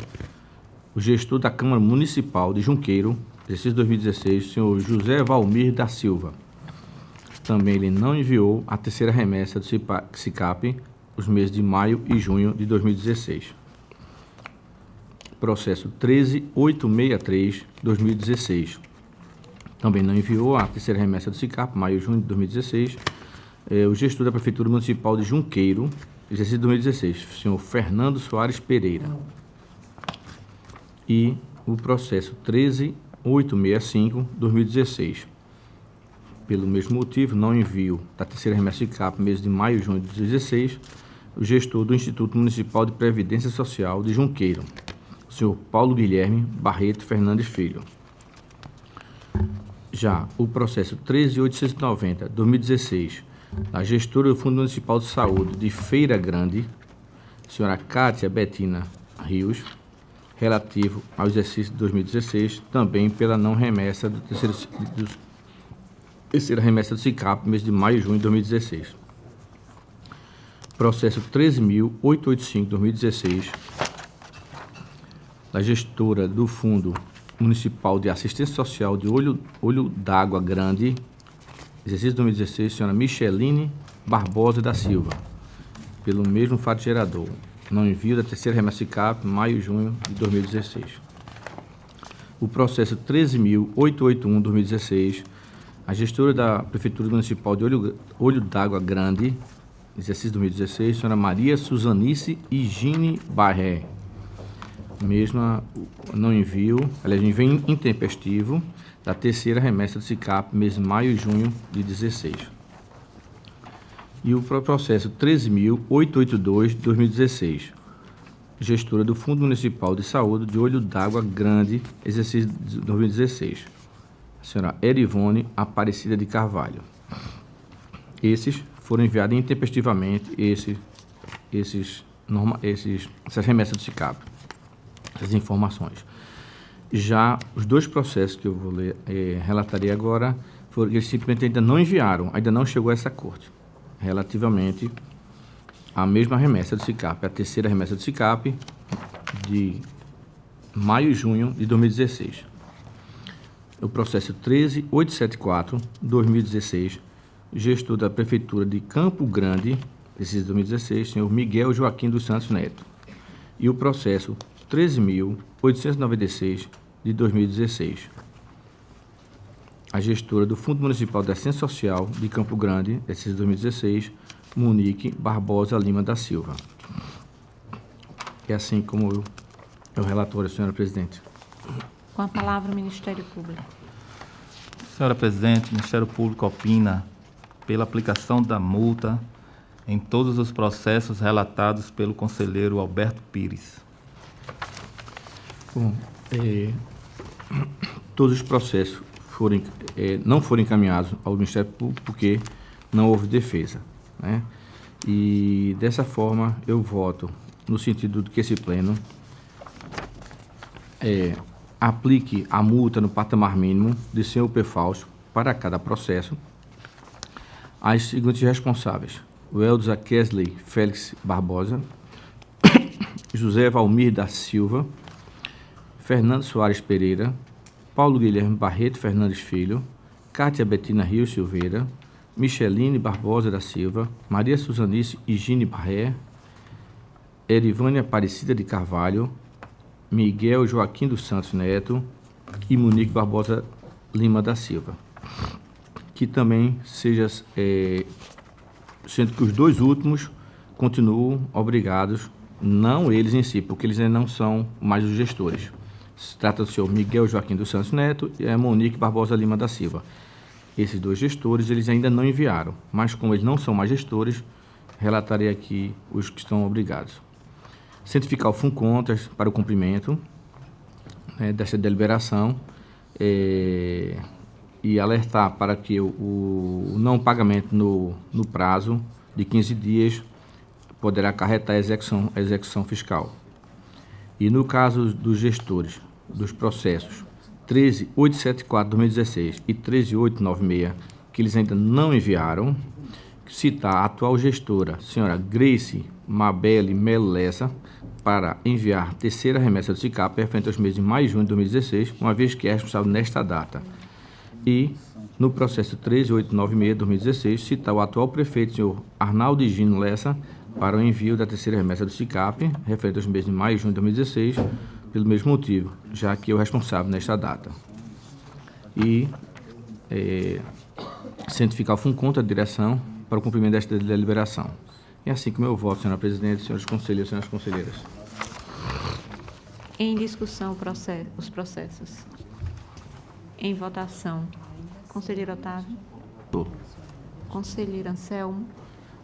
O gestor da Câmara Municipal de Junqueiro, exercício 2016, o senhor José Valmir da Silva. Também ele não enviou a terceira remessa do SICAP os meses de maio e junho de 2016. Processo 13863, 2016. também não enviou a terceira remessa do SICAP, maio e junho de 2016. O gestor da Prefeitura Municipal de Junqueiro, exercício de 2016, senhor Fernando Soares Pereira. E o processo 13865-2016. Pelo mesmo motivo, não envio da terceira remessa de CAP, mês de maio e junho de 2016, o gestor do Instituto Municipal de Previdência Social de Junqueiro, o senhor Paulo Guilherme Barreto Fernandes Filho. Já o processo 13890-2016, da gestora do Fundo Municipal de Saúde de Feira Grande, senhora Cátia Betina Rios, relativo ao exercício de 2016, também pela não remessa do terceira remessa do SICAP, mês de maio e junho de 2016. Processo 13.885/2016, da gestora do Fundo Municipal de Assistência Social de Olho d'Água Grande, exercício de 2016, senhora Micheline Barbosa da Silva, pelo mesmo fato gerador. Não envio da terceira remessa SICAP, maio e junho de 2016. O processo 13.881/2016, a gestora da Prefeitura Municipal de Olho d'Água Grande, exercício de 2016, senhora Maria Suzanice Higine Barré. Mesma não envio, aliás, envio intempestivo da terceira remessa do SICAP, mês de maio e junho de 2016. E o processo 13.882/2016, gestora do Fundo Municipal de Saúde de Olho d'Água Grande, exercício de 2016, a senhora Erivone Aparecida de Carvalho. Esses foram enviados intempestivamente, essas remessas do SICAP, essas informações. Já os dois processos que eu vou ler, relatarei agora, eles simplesmente ainda não enviaram, ainda não chegou a essa corte, relativamente à mesma remessa do SICAP, a terceira remessa do SICAP, de maio e junho de 2016. O processo 13.874/2016, gestor da Prefeitura de Campo Grande, exercício de 2016, senhor Miguel Joaquim dos Santos Neto. E o processo 13.896 de 2016. A gestora do Fundo Municipal de Assistência Social de Campo Grande, exercício de 2016, Monique Barbosa Lima da Silva. É assim como o relatório, senhora presidente. Com a palavra o Ministério Público. Senhora presidente, o Ministério Público opina pela aplicação da multa em todos os processos relatados pelo conselheiro Alberto Pires. Bom, todos os processos não foram encaminhados ao Ministério Público porque não houve defesa, né? E dessa forma eu voto no sentido de que esse pleno aplique a multa no patamar mínimo de CUP falso para cada processo as seguintes responsáveis: o Elza Kesley Félix Barbosa, José Valmir da Silva, Fernando Soares Pereira, Paulo Guilherme Barreto Fernandes Filho, Cátia Betina Rios Silveira, Micheline Barbosa da Silva, Maria Suzanice Higine Barré, Erivânia Aparecida de Carvalho, Miguel Joaquim dos Santos Neto e Monique Barbosa Lima da Silva. Que também seja, sendo que os dois últimos continuam obrigados, não eles em si, porque eles ainda não são mais os gestores. Se trata do senhor Miguel Joaquim dos Santos Neto e a Monique Barbosa Lima da Silva. Esses dois gestores, eles ainda não enviaram, mas como eles não são mais gestores, relatarei aqui os que estão obrigados. Cientificar o FUNCONTAS para o cumprimento desta deliberação e alertar para que o não pagamento no prazo de 15 dias poderá acarretar a execução fiscal. E no caso dos gestores dos processos 13.874/2016 e 13.896, que eles ainda não enviaram, citar a atual gestora, senhora Grace Mabelle Melo Lessa, para enviar terceira remessa do SICAP referente aos meses de maio e junho de 2016, uma vez que é responsável nesta data. E, no processo 13.896/2016, citar o atual prefeito, senhor Arnaldo Higino Lessa, para o envio da terceira remessa do SICAP, referente aos meses de maio e junho de 2016, pelo mesmo motivo, já que é o responsável nesta data. E cientificar o FUNCONTA, a direção, para o cumprimento desta deliberação. É assim que o meu voto, senhora presidente, senhores conselheiros, senhoras conselheiras. Em discussão, os processos. Em votação. Conselheiro Otávio. Conselheiro Anselmo.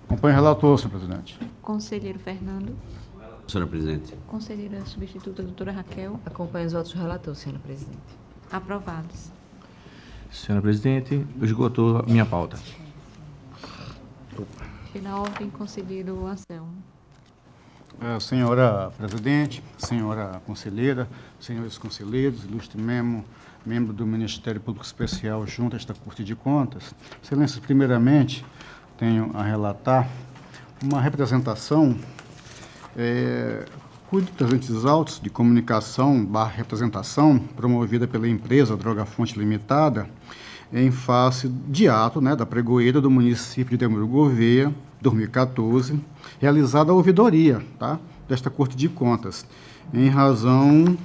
Acompanhe o relator, senhor presidente. Conselheiro Fernando. Senhora presidente. Conselheira substituta, doutora Raquel. Acompanho os votos do relator, senhora presidente. Aprovados. Senhora presidente, esgotou a minha pauta. Pela ordem, conselheiro Anselmo. Senhora presidente, senhora conselheira, senhores conselheiros, ilustre membro do Ministério Público Especial junto a esta Corte de Contas. Excelências, primeiramente, tenho a relatar uma representação cuide de presentes autos de comunicação /representação promovida pela empresa Droga Fonte Limitada em face de ato da pregoeira do município de Delmiro Gouveia, 2014, realizada a ouvidoria desta Corte de Contas, em razão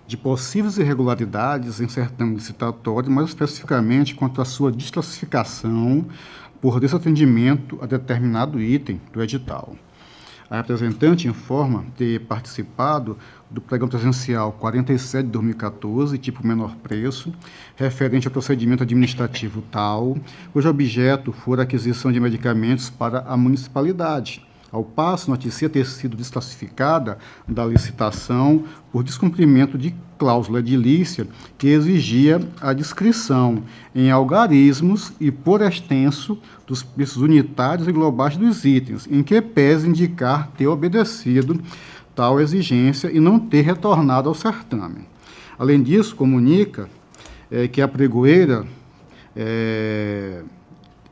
de possíveis irregularidades em certame licitatório, mais especificamente quanto à sua desclassificação por desatendimento a determinado item do edital. A representante informa ter participado do pregão presencial 47 de 2014, tipo menor preço, referente ao procedimento administrativo tal, cujo objeto for a aquisição de medicamentos para a municipalidade. Ao passo, noticia ter sido desclassificada da licitação por descumprimento de cláusula edilícia que exigia a descrição em algarismos e por extenso dos preços unitários e globais dos itens, em que pese indicar ter obedecido tal exigência e não ter retornado ao certame. Além disso, comunica que a pregoeira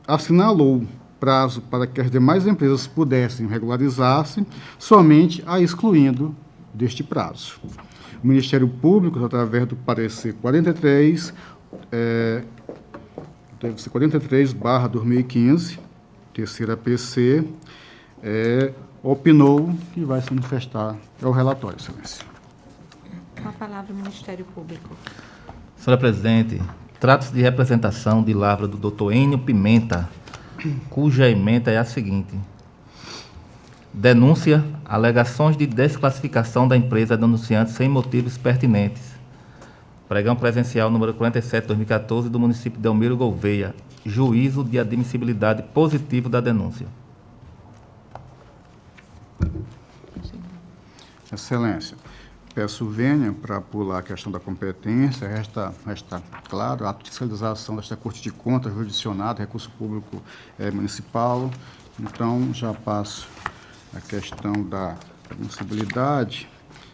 assinalou prazo para que as demais empresas pudessem regularizar-se, somente a excluindo deste prazo. O Ministério Público, através do parecer 43/2015, terceira PC, opinou que vai se manifestar o relatório, excelência. Com a palavra o Ministério Público. Senhora presidente, trata-se de representação de lavra do Dr. Enio Pimenta, cuja ementa é a seguinte: denúncia, alegações de desclassificação da empresa denunciante sem motivos pertinentes. Pregão presencial número 47, 2014, do município de Delmiro Gouveia. Juízo de admissibilidade positivo da denúncia. Excelência, peço vênia para pular a questão da competência. Resta claro, a ato de fiscalização desta Corte de Contas, jurisdicionado, recurso público municipal. Então, já passo a questão da admissibilidade.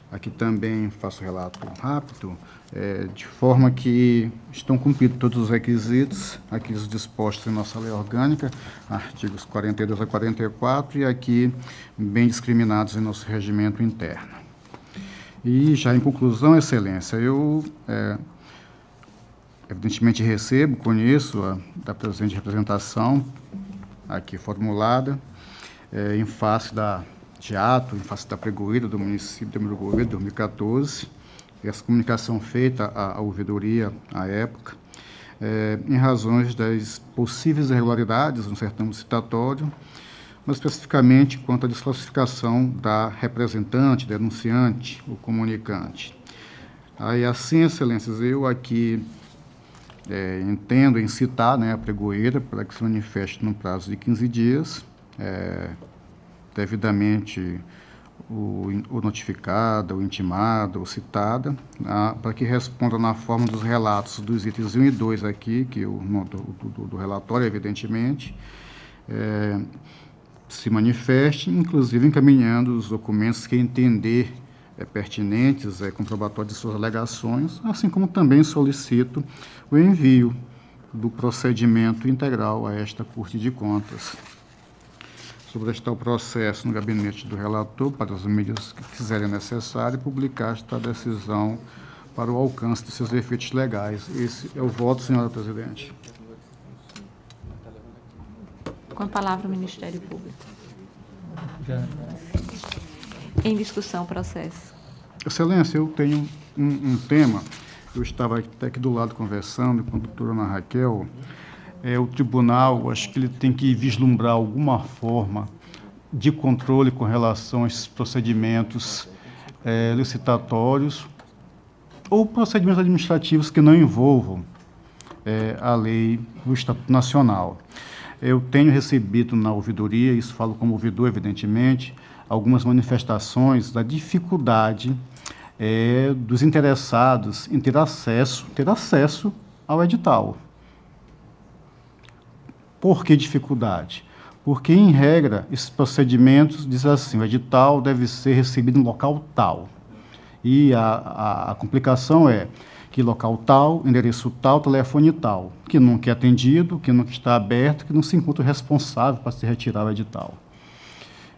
Aqui também faço relato rápido, de forma que estão cumpridos todos os requisitos, aqui os dispostos em nossa lei orgânica, artigos 42 a 44, e aqui bem discriminados em nosso regimento interno. E já em conclusão, excelência, eu evidentemente conheço da presente representação aqui formulada, em face em face da pregoeira do município de Delmiro Gouveia, de 2014, essa comunicação feita à ouvidoria à época, em razões das possíveis irregularidades no certame licitatório, mas especificamente quanto à desclassificação da representante, denunciante ou comunicante. Aí, assim, excelências, eu aqui entendo em citar a pregoeira para que se manifeste no prazo de 15 dias, devidamente o notificado, o intimado, ou citada, para que responda na forma dos relatos dos itens 1 e 2 aqui, que do relatório, evidentemente, se manifeste, inclusive encaminhando os documentos que entender pertinentes, comprobatórios de suas alegações, assim como também solicito o envio do procedimento integral a esta Corte de Contas. Sobre este processo no gabinete do relator, para as medidas que fizerem necessário, publicar esta decisão para o alcance de seus efeitos legais. Esse é o voto, senhora presidente. Com a palavra o Ministério Público. Em discussão, processo. Excelência, eu tenho um tema, eu estava até aqui do lado conversando com a doutora Ana Raquel, o tribunal, acho que ele tem que vislumbrar alguma forma de controle com relação a esses procedimentos licitatórios ou procedimentos administrativos que não envolvam a lei do Estatuto Nacional. Eu tenho recebido na ouvidoria, isso falo como ouvidor, evidentemente, algumas manifestações da dificuldade dos interessados em ter acesso ao edital. Por que dificuldade? Porque, em regra, esses procedimentos dizem assim, o edital deve ser recebido em local tal. E a complicação é que local tal, endereço tal, telefone tal, que nunca é atendido, que nunca está aberto, que não se encontra o responsável para se retirar o edital.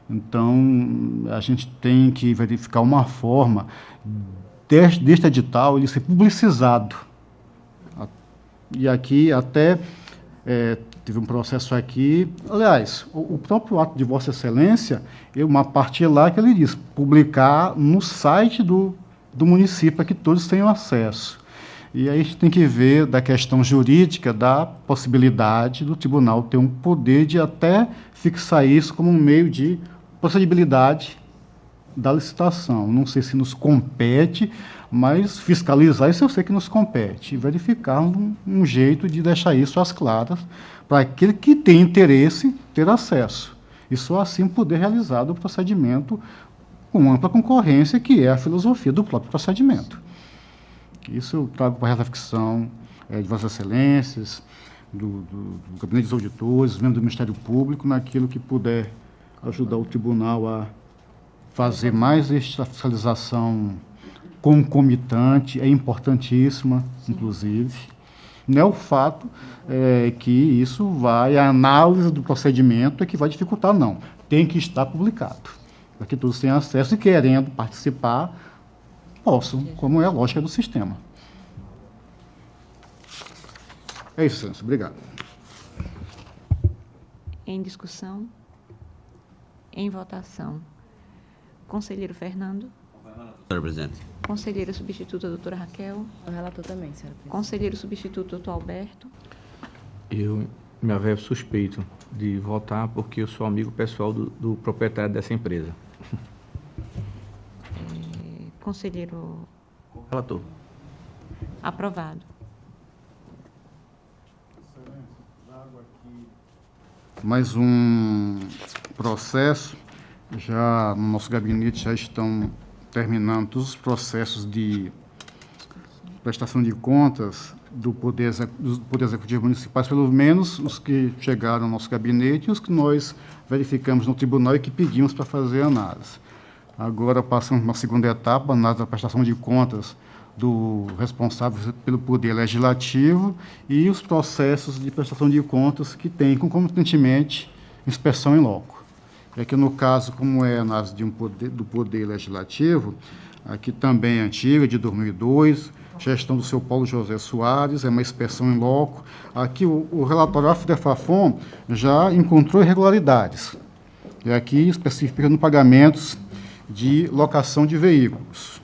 Então, a gente tem que verificar uma forma deste edital ele ser publicizado. E aqui até teve um processo aqui, aliás, o próprio ato de Vossa Excelência, uma parte lá que ele diz, publicar no site do município para que todos tenham acesso. E aí a gente tem que ver da questão jurídica, da possibilidade do tribunal ter um poder de até fixar isso como um meio de procedibilidade da licitação. Não sei se nos compete, mas fiscalizar isso eu sei que nos compete. E verificar um jeito de deixar isso às claras para aquele que tem interesse ter acesso. E só assim poder realizar o procedimento com ampla concorrência, que é a filosofia do próprio procedimento. Isso eu trago para a reflexão de Vossas Excelências, do Gabinete dos Auditores, membros do Ministério Público, naquilo que puder ajudar o tribunal a fazer mais esta fiscalização concomitante, é importantíssima, inclusive. Não é o fato que isso vai, a análise do procedimento é que vai dificultar, não. Tem que estar publicado, para que todos tenham acesso e, querendo participar, possam, como é a lógica do sistema. É isso, Excelência. Obrigado. Em discussão, em votação. Conselheiro Fernando. Senhora presidente. Conselheira substituta, doutora Raquel. O relator também, senhora presidente. Conselheiro substituto, doutor Alberto. Eu me averbo suspeito de votar porque eu sou amigo pessoal do proprietário dessa empresa. Conselheiro. Relator. Aprovado. Mais um processo, já no nosso gabinete já estão terminando todos os processos de prestação de contas do Poder Executivo Municipal, pelo menos os que chegaram ao nosso gabinete e os que nós verificamos no tribunal e que pedimos para fazer análise. Agora passamos para uma segunda etapa, análise da prestação de contas do responsável pelo Poder Legislativo e os processos de prestação de contas que têm concomitantemente inspeção em loco. E aqui, no caso, como é a análise do Poder Legislativo, aqui também é antiga, de 2002, gestão do seu Paulo José Soares, é uma inspeção em loco. Aqui o relatório AFDEFAFON já encontrou irregularidades. E aqui especifica no pagamentos de locação de veículos.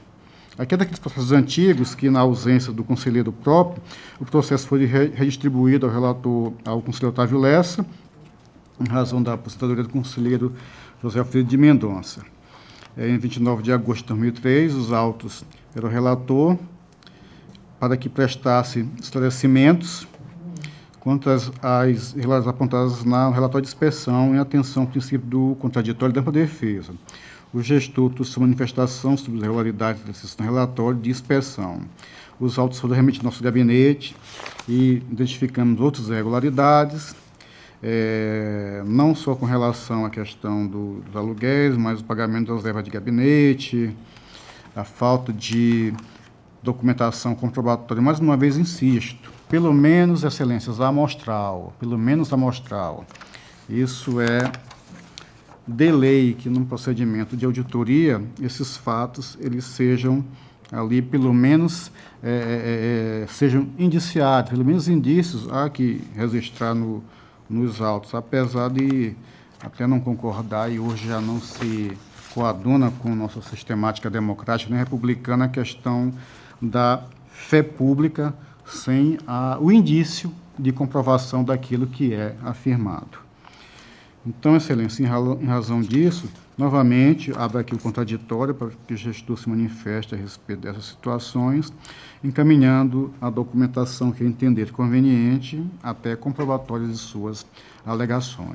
Aqui é daqueles processos antigos que, na ausência do conselheiro próprio, o processo foi redistribuído ao relator, ao conselheiro Otávio Lessa, em razão da aposentadoria do conselheiro José Alfredo de Mendonça. Em 29 de agosto de 2003, os autos eram relator para que prestasse esclarecimentos quanto às irregularidades apontadas no relatório de inspeção em atenção ao princípio do contraditório da defesa. O gestor trouxe sua manifestação sobre as irregularidades desses relatório de inspeção. Os autos foram remetidos ao nosso gabinete e identificamos outras irregularidades, não só com relação à questão dos aluguéis, mas o pagamento das verbas de gabinete, a falta de documentação comprobatória. Mais uma vez, insisto, pelo menos, excelências, amostral, pelo menos amostral. Isso é de lei que, num procedimento de auditoria, esses fatos eles sejam ali, pelo menos, sejam indiciados, pelo menos indícios há que registrar nos autos, apesar de até não concordar e hoje já não se coaduna com nossa sistemática democrática nem republicana a questão da fé pública sem o indício de comprovação daquilo que é afirmado. Então, Excelência, em razão disso, novamente, abro aqui o contraditório para que o gestor se manifeste a respeito dessas situações, encaminhando a documentação que entender conveniente até comprobatórios de suas alegações.